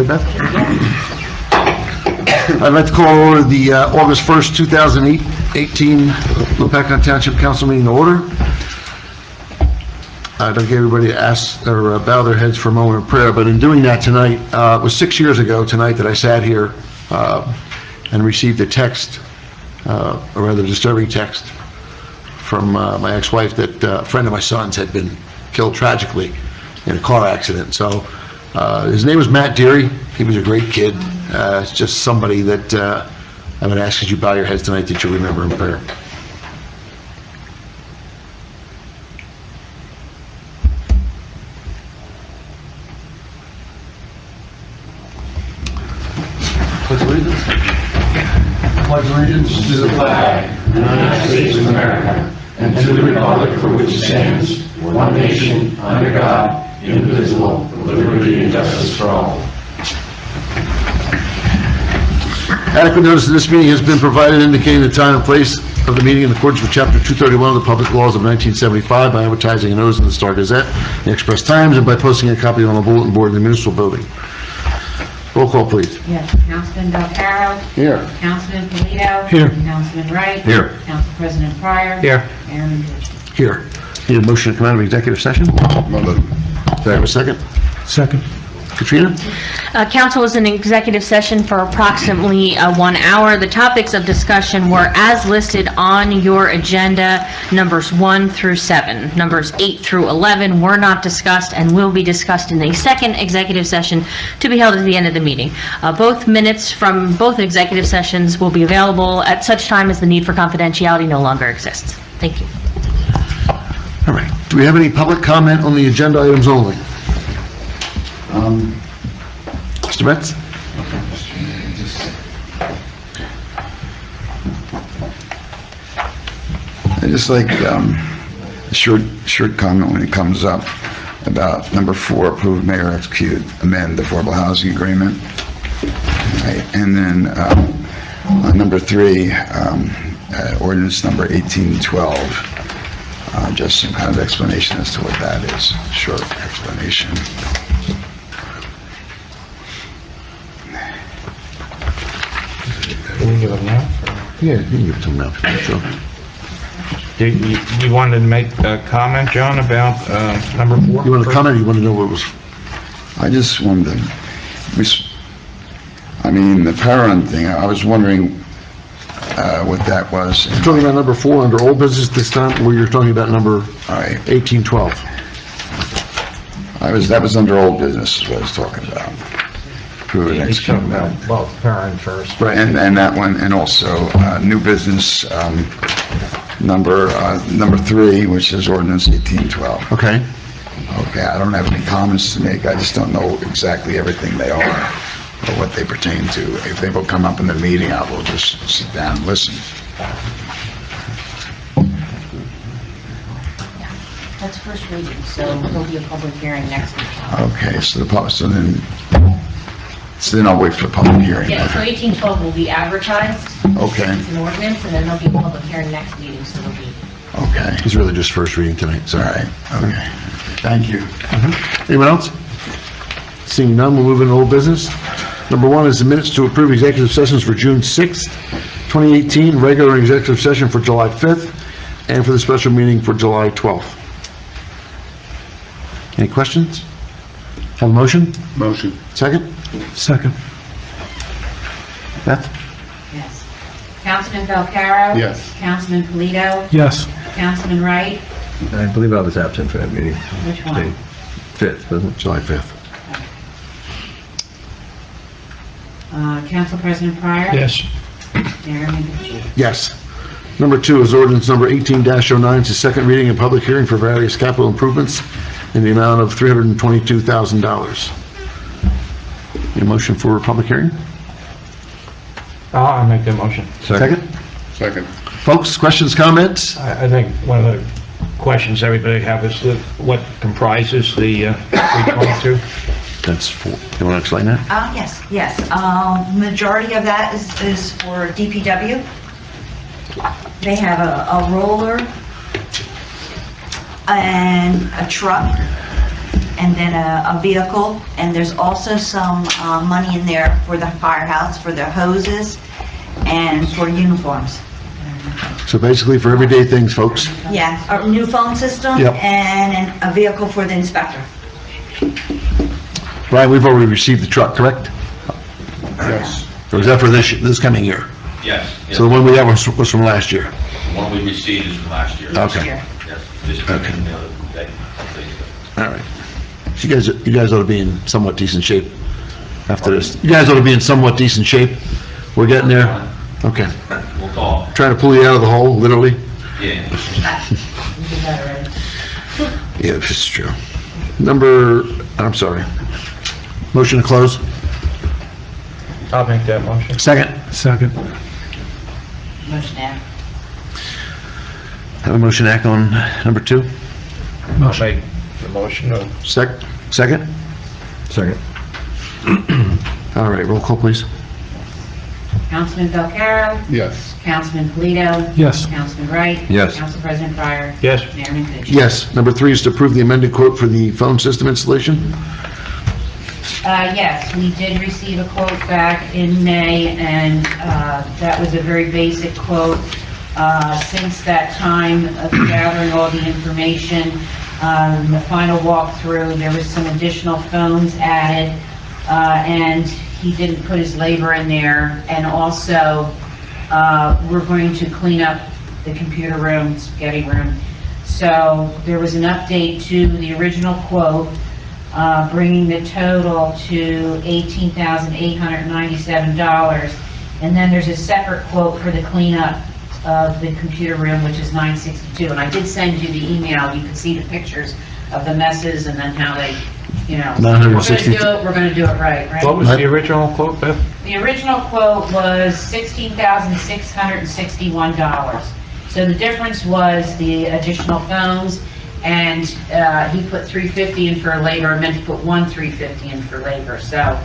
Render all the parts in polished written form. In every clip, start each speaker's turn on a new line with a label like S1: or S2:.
S1: Beth? I'd like to call order the August 1st, 2018 Lopatcong Township Council meeting to order. I'd like everybody to ask or bow their heads for a moment of prayer, but in doing that tonight, it was 6 years ago tonight that I sat here and received a text, a rather disturbing text from my ex-wife that a friend of my son's had been killed tragically in a car accident. So his name was Matt Deary. He was a great kid. It's just somebody that I would ask as you bow your heads tonight that you remember in prayer. Pledge allegiance. Pledge allegiance to the flag of the United States of America and to the republic for which it stands, one nation, under God, indivisible, with liberty and justice for all. Adequate notice of this meeting has been provided indicating the time and place of the meeting in accordance with Chapter 231 of the Public Laws of 1975 by advertising a notice in the Star Gazette, the Express Times, and by posting a copy on the bulletin board in the municipal building. Roll call, please.
S2: Yes. Councilman Belcaro.
S1: Here.
S2: Councilman Polito.
S1: Here.
S2: Councilman Wright.
S1: Here.
S2: Council President Pryor.
S1: Here.
S2: Mayor Mendoza.
S1: Here. Need a motion to come out of executive session? Do I have a second?
S3: Second.
S1: Katrina?
S4: Council was in executive session for approximately 1 hour. The topics of discussion were as listed on your agenda, numbers 1 through 7. Numbers 8 through 11 were not discussed and will be discussed in a second executive session to be held at the end of the meeting. Both minutes from both executive sessions will be available at such time as the need for confidentiality no longer exists. Thank you.
S1: All right. Do we have any public comment on the agenda items only? Mr. Betts?
S5: I just like a short comment when it comes up about number 4, approve mayor execute amend the affordable housing agreement. Right. And then on number 3, ordinance number 1812. Just some kind of explanation as to what that is. Short explanation.
S3: Can we give them now?
S1: Yeah, you can give it to him now. Sure.
S3: You wanted to make a comment, John, about number 4?
S1: You want to comment or you want to know what it was?
S5: I just wanted to, I mean, the parent thing, I was wondering what that was.
S1: You're talking about number 4 under old business this time, or you're talking about number
S5: All right.
S1: 1812?
S5: That was under old business is what I was talking about. Approve and execute amend.
S3: Well, parent first.
S1: Right.
S5: And that one, and also new business number 3, which is ordinance 1812.
S1: Okay.
S5: Okay, I don't have any comments to make. I just don't know exactly everything they are or what they pertain to. If they will come up in the meeting, I will just sit down and listen.
S2: That's first reading, so there'll be a public hearing next week.
S5: Okay, so then I'll wait for the public hearing.
S2: Yeah, so 1812 will be advertised.
S5: Okay.
S2: It's an ordinance, and then there'll be a public hearing next meeting, so there'll be...
S5: Okay.
S1: It's really just first reading tonight, so.
S5: All right. Okay. Thank you.
S1: Anyone else? Seeing none, we'll move into old business. Number 1 is the minutes to approve executive sessions for June 6th, 2018, regular executive session for July 5th, and for the special meeting for July 12th. Any questions? Have a motion?
S5: Motion.
S1: Second?
S3: Second.
S1: Beth?
S2: Yes. Councilman Belcaro.
S5: Yes.
S2: Councilman Polito.
S3: Yes.
S2: Councilman Wright.
S6: I believe I was absent for that meeting.
S2: Which one?
S6: 5th, wasn't it?
S1: July 5th.
S2: Council President Pryor.
S3: Yes.
S2: Mayor Mendoza.
S1: Yes. Number 2 is ordinance number 18-09. It's a second reading and public hearing for various capital improvements in the amount of $322,000. Any motion for a public hearing?
S3: I'll make that motion.
S1: Second?
S5: Second.
S1: Folks, questions, comments?
S3: I think one of the questions everybody have is what comprises the 322?
S1: That's 4. You want to explain that?
S7: Yes. Majority of that is for DPW. They have a roller and a truck and then a vehicle, and there's also some money in there for the firehouse, for their hoses, and for uniforms.
S1: So basically for everyday things, folks.
S7: Yeah, a new phone system,
S1: Yep.
S7: and a vehicle for the inspector.
S1: Brian, we've already received the truck, correct?
S8: Yes.
S1: Or is that for this coming year?
S8: Yes.
S1: So the one we have was from last year?
S8: The one we received is from last year.
S1: Okay.
S7: Here.
S8: Yes. This came in the other day.
S1: All right. So you guys ought to be in somewhat decent shape after this. You guys ought to be in somewhat decent shape. We're getting there. Okay.
S8: We'll talk.
S1: Trying to pull you out of the hole, literally.
S8: Yeah.
S1: Yeah, this is true. I'm sorry. Motion to close?
S3: I'll make that motion.
S1: Second?
S2: Motion act.
S1: Have a motion act on number 2?
S3: I'll make the motion to
S1: Second?
S6: Second.
S1: All right, roll call, please.
S2: Councilman Belcarro?
S8: Yes.
S2: Councilman Polito?
S6: Yes.
S2: Councilman Wright?
S6: Yes.
S2: Council President Pryor?
S3: Yes.
S2: Mayor Mancucci?
S1: Yes. Number 3 is to approve the amended quote for the phone system installation.
S2: Yes, we did receive a quote back in May, and that was a very basic quote. Since that time of gathering all the information, the final walkthrough, there was some additional phones added, and he didn't put his labor in there. And also, we're going to clean up the computer room, spaghetti room. So there was an update to the original quote, bringing the total to $18,897. And then there's a separate quote for the cleanup of the computer room, which is $962. And I did send you the email. You can see the pictures of the messes and then how they, we're going to do it right?
S3: What was the original quote, Beth?
S2: The original quote was $16,661. So the difference was the additional phones, and he put $350 in for labor, meant to put $350 in for labor. So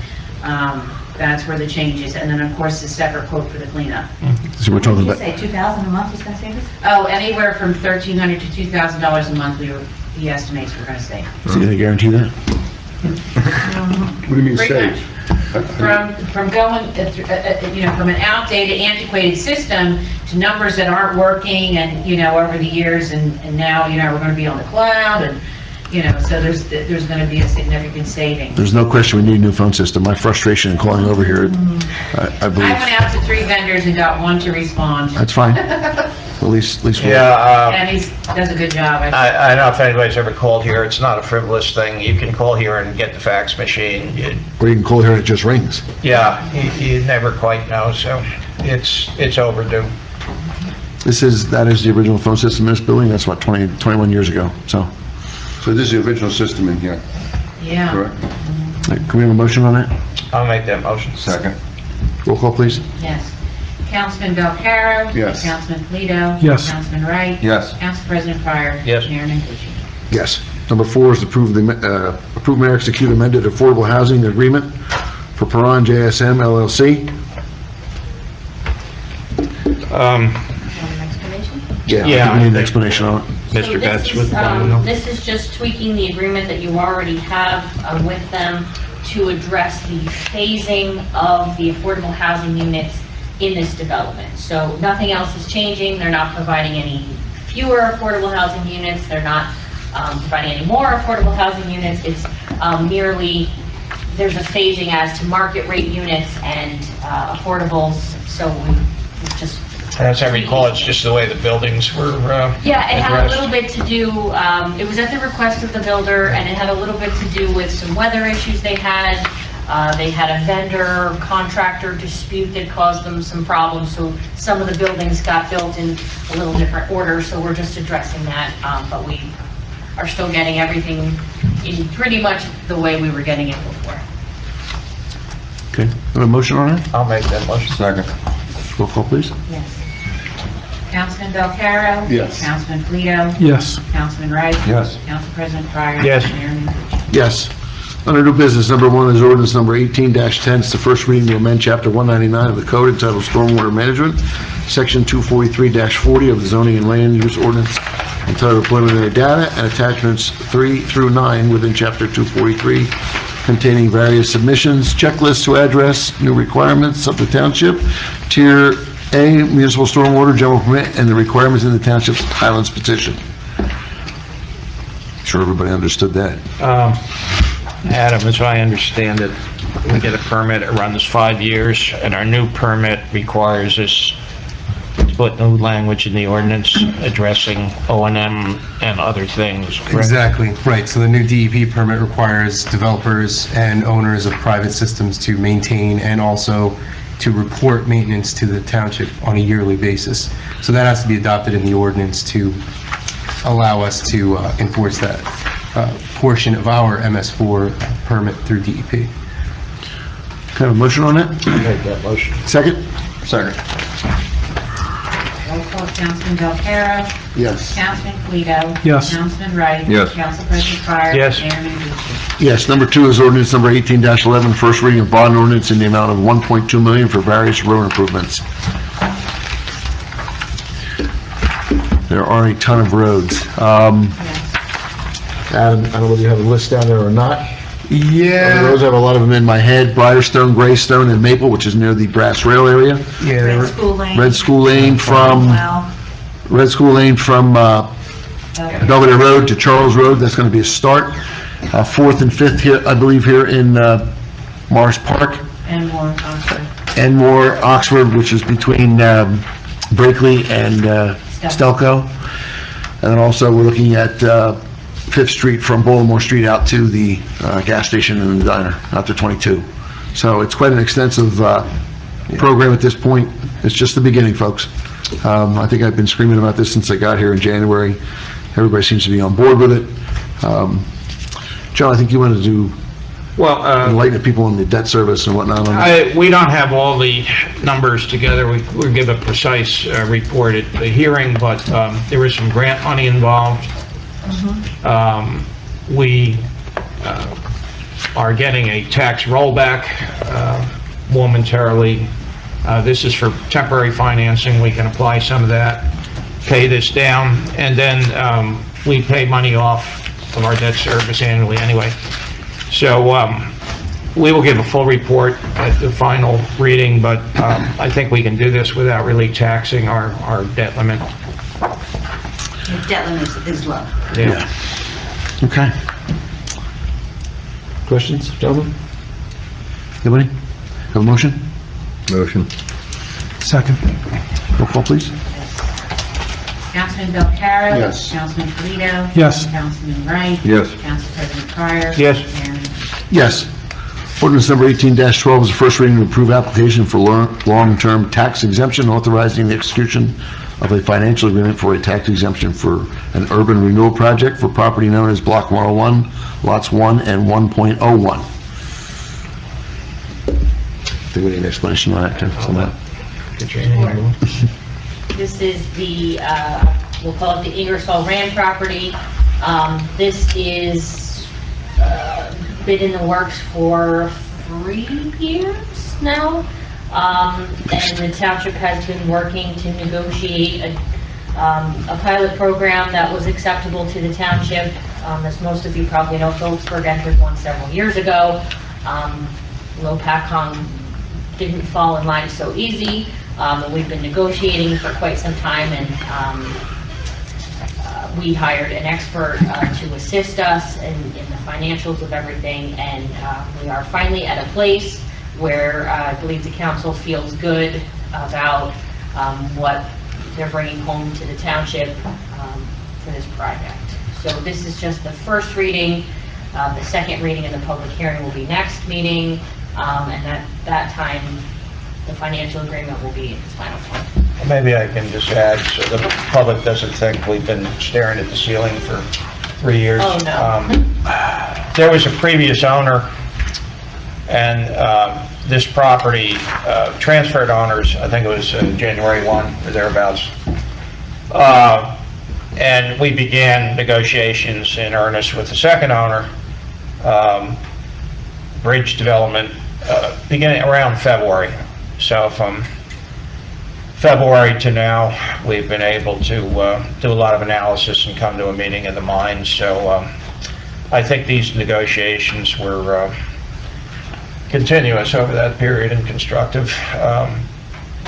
S2: that's where the change is. And then, of course, the separate quote for the cleanup.
S1: So we're talking
S7: Did you
S1: about,
S7: say $2,000 a month is going to save us?
S2: Oh, anywhere from $1,300 to $2,000 a month, he estimates we're going to save.
S1: is he going to guarantee that?
S8: What do you mean
S2: Pretty much. From going, from an outdated, antiquated system to numbers that aren't working, and, over the years, and now, we're going to be on the cloud, and, so there's going to be a significant saving.
S1: There's no question we need a new phone system. My frustration in calling over here, I believe.
S2: I went out to 3 vendors and got 1 to respond,
S1: That's fine. At least one.
S3: Yeah,
S2: and he does a good job.
S3: I don't know if anybody's ever called here. It's not a frivolous thing. You can call here and get the fax machine.
S1: Or you can call here and it just rings.
S3: Yeah, you never quite know, so it's overdue.
S1: That is the original phone system in this building. That's what, 21 years ago. So
S8: this is the original system in here,
S2: Yeah.
S8: correct?
S1: can we have a motion on that?
S3: I'll make that motion.
S8: Second.
S1: Roll call, please.
S2: Yes. Councilman Belcarro?
S8: Yes.
S2: Councilman Polito?
S6: Yes.
S2: Councilman Wright?
S8: Yes.
S2: Council President Pryor?
S3: Yes.
S2: Mayor Mancucci?
S1: Yes. Number 4 is to approve mayor execute amended affordable housing agreement for Peron JSM LLC.
S2: Want an explanation?
S1: Yeah,
S3: Yeah,
S1: I think we need an
S3: I think-
S1: explanation on it.
S3: Mr. Betts with the
S4: This is just tweaking the agreement that you already have with them to address the phasing of the affordable housing units in this development. So nothing else is changing. They're not providing any fewer affordable housing units. They're not providing any more affordable housing units. It's merely, there's a phasing as to market rate units and affordables. So we just...
S3: As I recall, it's just the way the buildings were
S4: Yeah, it had a
S3: addressed.
S4: little bit to do, it was at the request of the builder, and it had a little bit to do with some weather issues they had. They had a vendor contractor dispute that caused them some problems, so some of the buildings got built in a little different order, so we're just addressing that, but we are still getting everything in pretty much the way we were getting it before.
S1: Okay. Have a motion on it?
S3: I'll make that motion.
S8: Second.
S1: Roll call, please.
S2: Yes. Councilman Belcarro?
S8: Yes.
S2: Councilman Polito?
S6: Yes.
S2: Councilman Wright?
S8: Yes.
S2: Council President Pryor?
S3: Yes.
S2: Mayor Mancucci?
S1: Yes. Under new business, number 1 is ordinance number 18-10. It's the first reading to amend Chapter 199 of the Code entitled Stormwater Management, Section 243-40 of the Zoning and Land Use Ordinance entitled Preliminary Data, and attachments 3 through 9 within Chapter 243, containing various submissions, checklists to address new requirements of the township, Tier A municipal stormwater general permit, and the requirements in the township's Highlands petition. Sure everybody understood that.
S3: Adam, as I understand it, we get a permit, it runs 5 years, and our new permit requires us to put new language in the ordinance addressing O&M and other things, correct?
S9: Exactly, right. So the new DEP permit requires developers and owners of private systems to maintain and also to report maintenance to the township on a yearly basis. So that has to be adopted in the ordinance to allow us to enforce that portion of our MS4 permit through DEP.
S1: Can I have a motion on that?
S3: Make that motion.
S1: Second?
S6: Second.
S2: Roll call, Councilman Belcarra.
S1: Yes.
S2: Councilman Quito.
S9: Yes.
S2: Councilman Wright.
S6: Yes.
S2: Council President Fire.
S3: Yes.
S2: Mayor Nuchese.
S1: Yes, number 2 is ordinance number 18-11, first reading of bond ordinance in the amount of $1.2 million for various road improvements. There are a ton of roads. Adam, I don't know whether you have a list down there or not. The roads, I have a lot of them in my head: Briarstone, Greystone, and Maple, which is near the Brass Rail area.
S9: Yeah, they
S7: Red
S9: were,
S7: School Lane.
S1: Red School Lane from Belvedere Road to Charles Road, that's going to be a start. 4th and 5th here, I believe, here in Morris Park.
S2: And more, Oxford.
S1: Enmore, Oxford, which is between Brakely and Stelco. And then also, we're looking at 5th Street from Baltimore Street out to the gas station and the diner, out to 22. So it's quite an extensive program at this point. It's just the beginning, folks. I think I've been screaming about this since I got here in January. Everybody seems to be on board with it. Joe, I think you wanted to
S3: Well,
S1: enlighten the people on the debt service and whatnot.
S3: we don't have all the numbers together. We'll give a precise report at the hearing, but there is some grant money involved. We are getting a tax rollback momentarily. This is for temporary financing. We can apply some of that, pay this down, and then we pay money off of our debt service annually anyway. So we will give a full report at the final reading, but I think we can do this without really taxing our debt limit.
S7: The debt limit is low.
S3: Yeah.
S1: Okay. Questions, gentlemen? Anybody? Have a motion?
S6: Motion.
S9: second.
S1: Roll call, please.
S2: Councilman Belcarra.
S1: Yes.
S2: Councilman Quito.
S9: Yes.
S2: Councilman Wright.
S6: Yes.
S2: Council President Fire.
S3: Yes.
S2: Mayor Nuchese.
S1: Yes. Ordinance number 18-12 is the first reading to approve application for long-term tax exemption, authorizing the execution of a financial agreement for a tax exemption for an urban renewal project for property known as Block 101, Lots 1 and 1.01. I think we need an explanation on that, too. on that.
S4: This is the, we'll call it the Ingersoll Rand property. This is been in the works for 3 years now. And the township has been working to negotiate a pilot program that was acceptable to the township. As most of you probably know, Phillipsburg entered one several years ago. Lopatcong didn't fall in line so easy. And we've been negotiating for quite some time, and we hired an expert to assist us in the financials of everything, and we are finally at a place where I believe the council feels good about what they're bringing home to the township for this project. So this is just the first reading. The second reading and the public hearing will be next meeting, and at that time, the financial agreement will be in its final form.
S3: Maybe I can just add, so the public doesn't think we've been staring at the ceiling for 3 years.
S4: Oh, no.
S3: There was a previous owner, and this property transferred owners, I think it was January 1 or thereabouts. And we began negotiations in earnest with the second owner, bridge development, beginning around February. So from February to now, we've been able to do a lot of analysis and come to a meeting of the minds. So I think these negotiations were continuous over that period and constructive.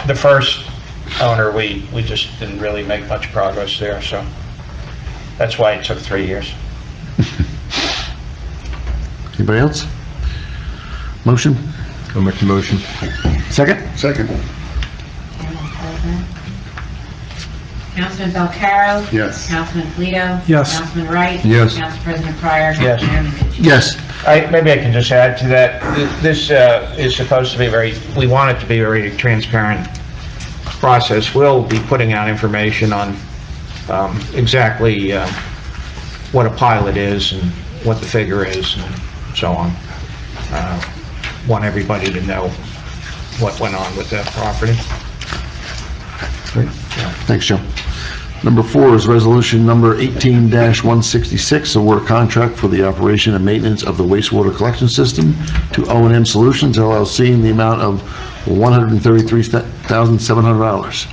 S3: The first owner, we just didn't really make much progress there, so that's why it took 3 years.
S1: Anybody else? Motion?
S6: I'll make the motion.
S1: Second?
S8: Second.
S2: Councilman Belcarro?
S8: Yes.
S2: Councilman Polito?
S6: Yes.
S2: Councilman Wright?
S6: Yes.
S2: Council President Pryor?
S3: Yes.
S2: Mayor Menucha?
S1: Yes.
S3: Maybe I can just add to that. This is supposed to be we want it to be a very transparent process. We'll be putting out information on exactly what a pilot is and what the figure is and so on. Want everybody to know what went on with that property.
S1: Great. Thanks, Joe. Number 4 is resolution number 18-166, award contract for the operation and maintenance of the wastewater collection system to O&M Solutions LLC in the amount of $133,700.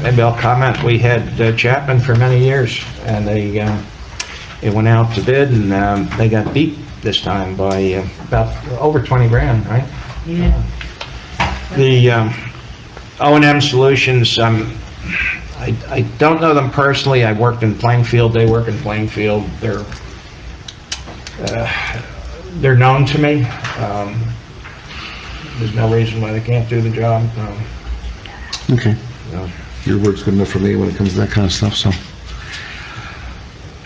S3: Maybe I'll comment. We had Chapman for many years, and it went out to bid, and they got beat this time by about over 20 grand, right?
S2: Yeah.
S3: The O&M Solutions, I don't know them personally. I worked in Plainfield. They work in Plainfield. They're known to me. There's no reason why they can't do the job.
S1: Okay.
S3: No.
S1: Your word's good enough for me when it comes to that kind of stuff, so.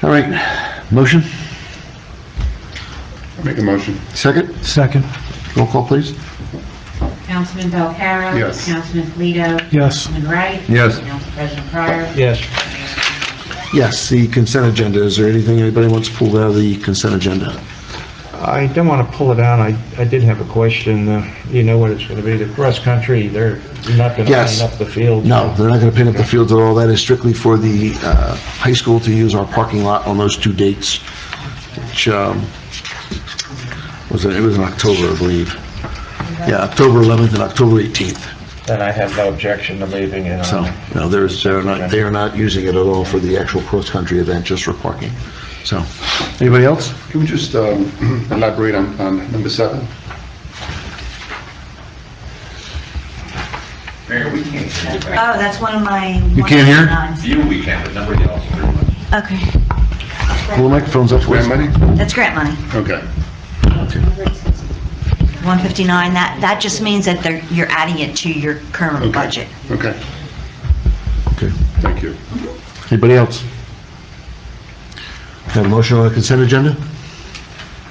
S1: All right. Motion?
S8: Make a motion.
S1: Second?
S6: Second.
S1: Roll call, please.
S2: Councilman Belcarro?
S8: Yes.
S2: Councilman Polito?
S6: Yes.
S2: Councilman Wright?
S6: Yes.
S2: Council President Pryor?
S3: Yes.
S1: Yes, the consent agenda. Is there anything anybody wants pulled out of the consent agenda?
S3: I don't want to pull it out. I did have a question. You know what it's going to be. The cross-country, they're not going to
S1: Yes.
S3: clean up the field.
S1: No, they're not going to paint up the fields at all. That is strictly for the high school to use our parking lot on those 2 dates, which was it was in October, I believe. Yeah, October 11th and October 18th.
S3: Then I have no objection to leaving it
S1: So,
S3: on.
S1: no, they are not using it at all for the actual cross-country event, just for parking. So, anybody else?
S8: Can we just elaborate on number 7?
S10: Mayor, we can't hear you back.
S7: Oh, that's one of my...
S1: You can't hear?
S7: 159s.
S10: You, we can, but nobody else very much.
S7: Okay,
S1: Pull the microphones up, please.
S8: Grant money?
S7: that's grant money.
S8: Okay.
S1: Okay.
S7: 159, that just means that you're adding it to your current
S8: Okay.
S7: budget.
S8: Okay,
S1: Okay.
S8: thank you.
S1: Anybody else? Have a motion on the consent agenda?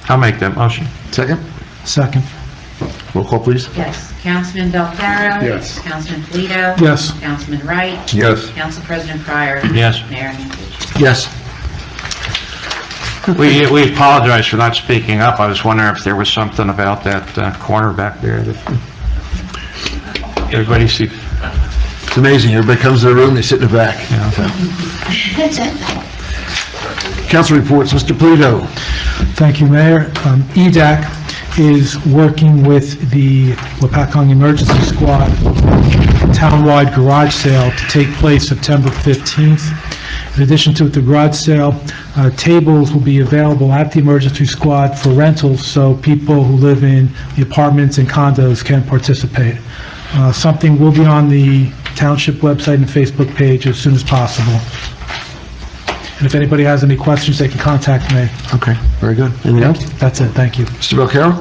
S3: I'll make that motion.
S1: Second?
S6: Second.
S1: Roll call, please.
S2: Yes. Councilman Belcarro?
S8: Yes.
S2: Councilman Polito?
S6: Yes.
S2: Councilman Wright?
S6: Yes.
S2: Council President Pryor?
S3: Yes.
S2: Mayor Menucha?
S1: Yes.
S3: We apologize for not speaking up. I was wondering if there was something about that corner back there that everybody sees.
S1: It's amazing. Everybody comes to the room, they sit in the back. Council reports, Mr. Polito.
S11: Thank you, Mayor. EDAC is working with the Lopatcong Emergency Squad townwide garage sale to take place September 15th. In addition to the garage sale, tables will be available at the emergency squad for rentals, so people who live in the apartments and condos can participate. Something will be on the township website and Facebook page as soon as possible. And if anybody has any questions, they can contact me.
S1: Okay, very good. Anything else?
S11: That's it, thank you.
S1: Mr. Belcarro?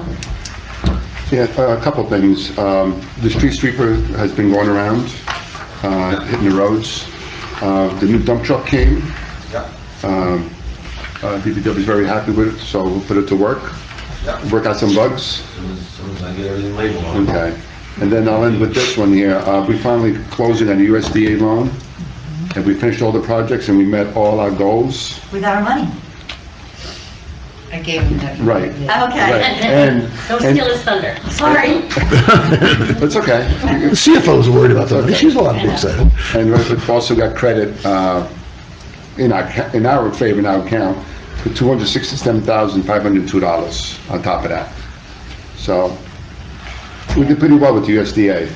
S8: Yeah, a couple of things. The street sweeper has been going around, hitting the roads. The new dump truck came. DPW is very happy with it, so we'll put it to work. Work out some bugs.
S10: As soon as I get everything labeled on it.
S8: Okay. And then I'll end with this one here. We finally closing on a USDA loan, and we finished all the projects, and we met all our goals.
S7: We got our money.
S2: I gave him that.
S8: Right.
S7: Okay.
S8: Right. And
S4: Don't steal his thunder. Sorry.
S8: it's okay.
S1: The CFO's worried about that. She's a lot excited.
S8: And we've also got credit in our favor, in our account, for $267,502 on top of that. So We did pretty well with the USDA.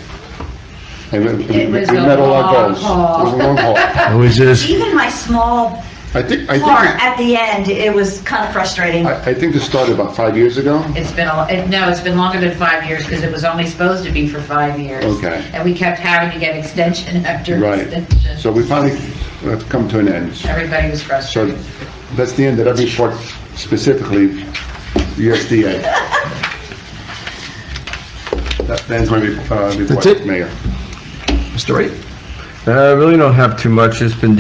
S8: And we
S2: It was
S8: met
S2: a
S8: all our
S2: long
S8: goals.
S2: haul.
S8: It was a long haul.
S1: Always is.
S7: Even my small
S8: I think,
S7: part at the end, it was kind of frustrating.
S8: I think this started about 5 years ago.
S2: It's been, no, it's been longer than 5 years because it was only supposed to be for 5 years.
S8: Okay.
S2: And we kept having to get extension after
S8: Right.
S2: extension.
S8: So we finally have come to an end.
S2: Everybody was
S8: So
S2: frustrated.
S8: that's the end of every report, specifically USDA. That ends my report,
S1: That's it?
S8: Mayor.
S1: Mr. Wright?
S6: I really don't have too much. Just been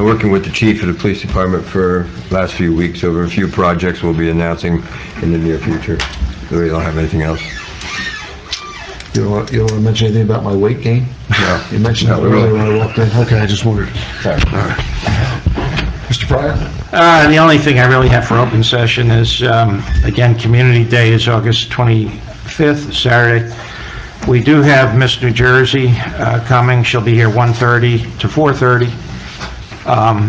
S6: working with the chief of the police department for the last few weeks over a few projects we'll be announcing in the near future. Really don't have anything else.
S1: You don't want to mention anything about my weight gain?
S6: No.
S1: You mentioned that earlier when I walked in. Okay, I just wondered.
S6: Sorry.
S1: All right. Mr. Pryor?
S3: The only thing I really have for open session is, again, Community Day is August 25th, Saturday. We do have Miss New Jersey coming. She'll be here 1:30 to 4:30.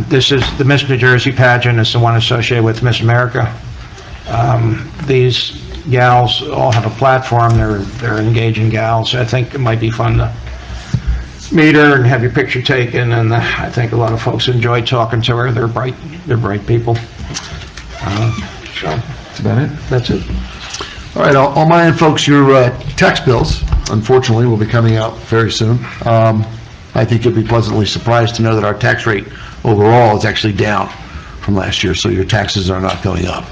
S3: This is the Miss New Jersey pageant. It's the one associated with Miss America. These gals all have a platform. They're engaging gals. I think it might be fun to meet her and have your picture taken, and I think a lot of folks enjoy talking to her. They're bright people. So
S1: That's about it?
S3: that's it.
S1: All right, on my end, folks, your tax bills, unfortunately, will be coming out very soon. I think you'll be pleasantly surprised to know that our tax rate overall is actually down from last year, so your taxes are not going up.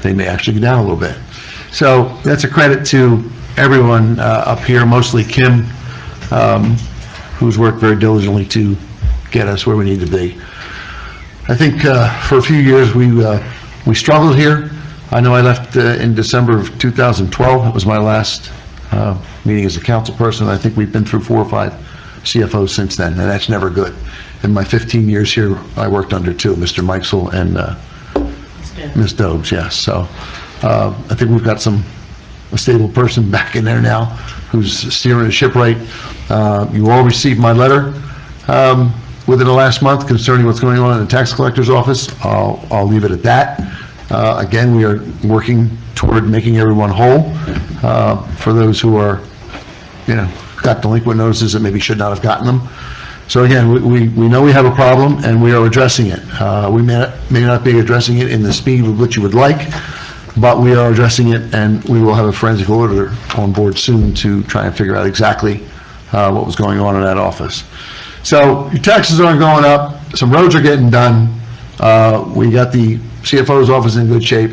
S1: They may actually go down a little bit. So that's a credit to everyone up here, mostly Kim, who's worked very diligently to get us where we need to be. I think for a few years we struggled here. I know I left in December of 2012. It was my last meeting as a council person. I think we've been through 4 or 5 CFOs since then, and that's never good. In my 15 years here, I worked under 2, Mr. Mikesell and Ms. Dobes, yes. So I think we've got a stable person back in there now who's steering the ship right. You all received my letter within the last month concerning what's going on in the tax collector's office. I'll leave it at that. Again, we are working toward making everyone whole. For those who are, got delinquent notices that maybe should not have gotten them. So again, we know we have a problem and we are addressing it. We may not be addressing it in the speed with which you would like, but we are addressing it, and we will have a forensic auditor on board soon to try and figure out exactly what was going on in that office. So your taxes aren't going up, some roads are getting done. We got the CFO's office in good shape,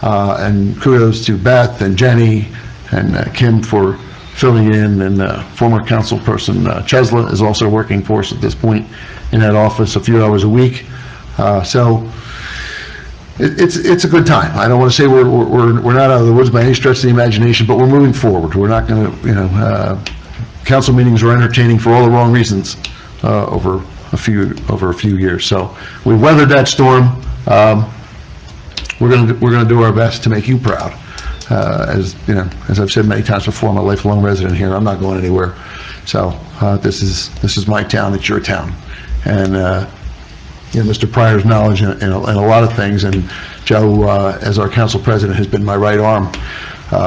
S1: and kudos to Beth and Jenny and Kim for filling in, and former council person Chesla is also working for us at this point in that office a few hours a week. So it's a good time. I don't want to say we're not out of the woods by any stretch of the imagination, but we're moving forward. We're not going to, council meetings are entertaining for all the wrong reasons over a few years. So we've weathered that storm. We're going to do our best to make you proud. As I've said many times before, I'm a lifelong resident here. I'm not going anywhere. So this is my town. It's your town. And Mr. Pryor's knowledge in a lot of things, and Joe, as our council president, has been my right arm.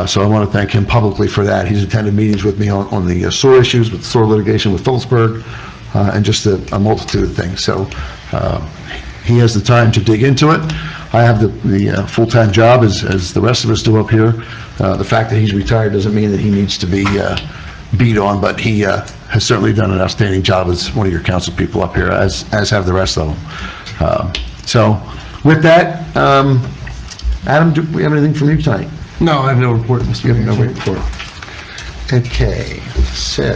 S1: So I want to thank him publicly for that. He's attended meetings with me on the SOAR issues, with SOAR litigation with Phillipsburg, and just a multitude of things. So he has the time to dig into it. I have the full-time job as the rest of us do up here. The fact that he's retired doesn't mean that he needs to be beat on, but he has certainly done an outstanding job as one of your council people up here, as have the rest of them. So with that, Adam, do we have anything from you tonight?
S9: No, I have no report, Mr.
S1: You have no
S9: Mayor.
S1: report. Okay, so,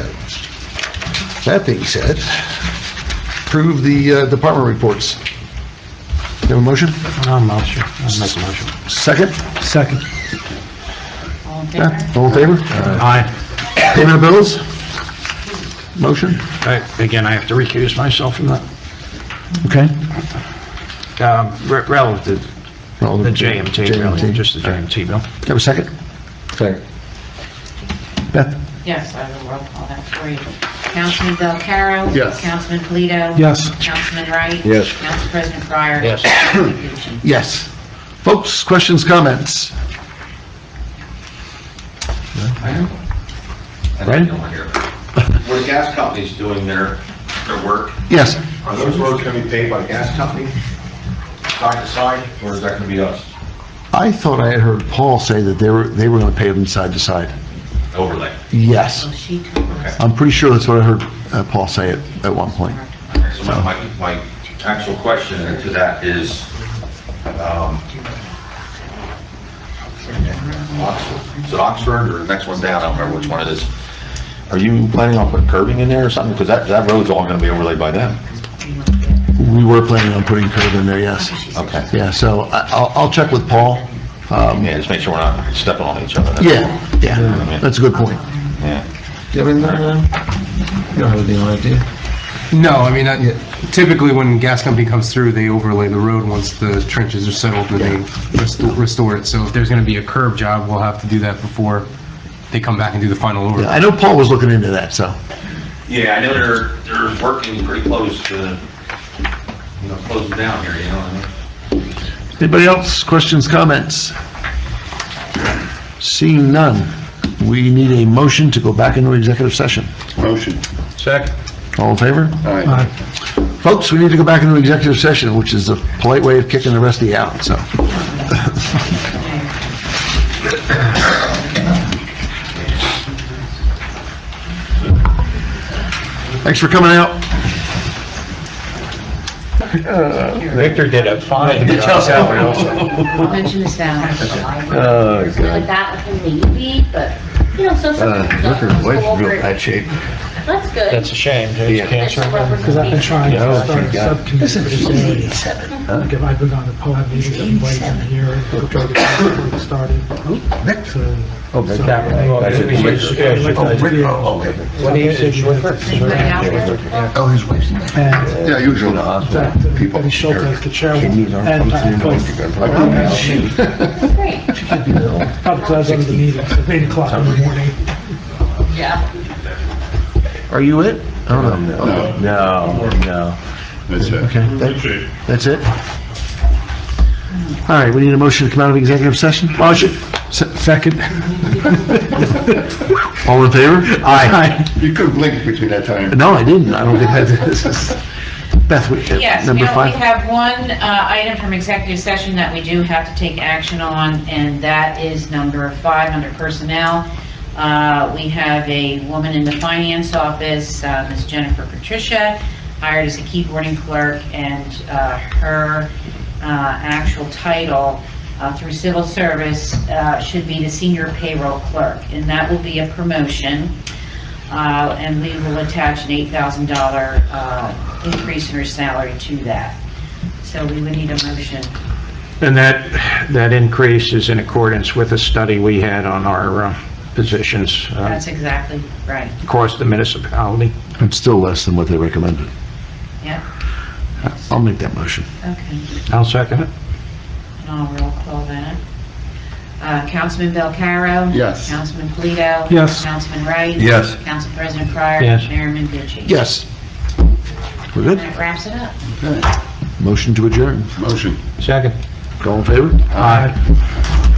S1: that being said, approve the department reports. You have a motion?
S3: I'll make a motion.
S1: Second?
S11: Second.
S2: All in favor?
S1: All in favor?
S3: Aye.
S1: Payment of bills? Motion?
S3: Again, I have to recuse myself from that.
S1: Okay.
S3: Relative to the JMT, really, just the JMT bill.
S1: Have a second?
S6: Second.
S1: Beth?
S2: Yes, I will roll call that for you. Councilman Del Caro?
S8: Yes.
S2: Councilman Polito?
S11: Yes.
S2: Councilman Wright?
S6: Yes.
S2: Council President Pryor?
S3: Yes.
S2: Councilman Peterson?
S1: Yes. Folks, questions, comments? No? Right?
S10: Were the gas companies doing their work?
S1: Yes.
S10: Are those roads gonna be paved by the gas company, side to side, or is that gonna be us?
S1: I thought I had heard Paul say that they were going to pave them side to side.
S10: Overlay.
S1: Yes. I'm pretty sure that's what I heard Paul say at one point.
S10: So my actual question to that is, is it Oxford or the next one down? I don't remember which one it is. Are you planning on putting curbing in there or something? Because that road's all gonna be overlaid by them.
S1: We were planning on putting curb in there, yes.
S10: Okay.
S1: Yeah, so I'll check with Paul.
S10: Yeah, just make sure we're not stepping on each other. That's
S1: Yeah, yeah, that's a good point.
S10: all. Yeah.
S6: Do you have anything, you don't have anything on it, do you?
S9: No, I mean, typically when gas company comes through, they overlay the road once the trenches are settled and they restore it. So if there's gonna be a curb job, we'll have to do that before they come back and do the final
S1: Yeah,
S9: overlay.
S1: I know Paul was looking into that, so.
S10: Yeah, I know they're working pretty close to, closing down here, you know what I mean?
S1: Anybody else? Questions, comments? Seeing none, we need a motion to go back into executive session.
S8: Motion.
S3: Second.
S1: All in favor?
S8: Aye.
S1: Folks, we need to go back into executive session, which is a polite way of kicking the rest of you out, so. Thanks for coming out.
S3: Victor did a fine job.
S2: Mention the salary.
S6: Oh,
S12: Something like that maybe, but, sometimes.
S6: Ricker's wife's in real bad shape.
S12: That's good.
S3: That's a shame, he has cancer.
S11: Because I've been trying to
S6: Yeah,
S11: start a
S6: she got-
S11: subcommittee. Like, if I've been on the POAB meetings, everybody's in here, we'll try to get it started. So-
S6: Oh,
S11: so-
S3: That- well,
S11: Like,
S3: yeah,
S11: video.
S3: What do you, is Ricker?
S5: Oh, his wife's in there.
S11: And,
S8: Yeah, usual.
S11: in fact, Betty Schultz is the chairwoman.
S6: Kidneys aren't
S11: And
S6: functioning,
S11: Pat
S6: she got
S11: Cook.
S6: blood
S12: Great.
S11: Probably because I was on the meetings at 8 o'clock in the morning.
S12: Yeah.
S1: Are you it? Oh, no.
S6: No.
S8: That's it.
S1: Okay, that's it? All right, we need a motion to come out of executive session? Motion.
S11: Second.
S1: All in favor? Aye.
S8: You couldn't blink between that time.
S1: No, I didn't. I don't think I did. Beth,
S2: Yes,
S1: number
S2: we
S1: 5?
S2: have one item from executive session that we do have to take action on, and that is number 5 under personnel. We have a woman in the finance office, Ms. Jennifer Patricia, hired as a keyboarding clerk, and her actual title through civil service should be the senior payroll clerk, and that will be a promotion. And we will attach an $8,000 increase in her salary to that. So we would need a motion.
S3: And that increase is in accordance with a study we had on our positions,
S2: That's exactly right.
S3: across the municipality.
S1: It's still less than what they recommended.
S2: Yeah,
S1: I'll make that motion.
S2: okay.
S3: I'll second it.
S2: And I'll roll call that. Councilman Belcaro?
S8: Yes.
S2: Councilman Polito?
S11: Yes.
S2: Councilman Wright?
S6: Yes.
S2: Council President Pryor?
S3: Yes.
S2: Mayor Menducci?
S1: Yes. We're good?
S2: That wraps it up.
S8: Okay.
S1: Motion to adjourn.
S8: Motion.
S3: Second.
S1: All in favor?
S8: Aye.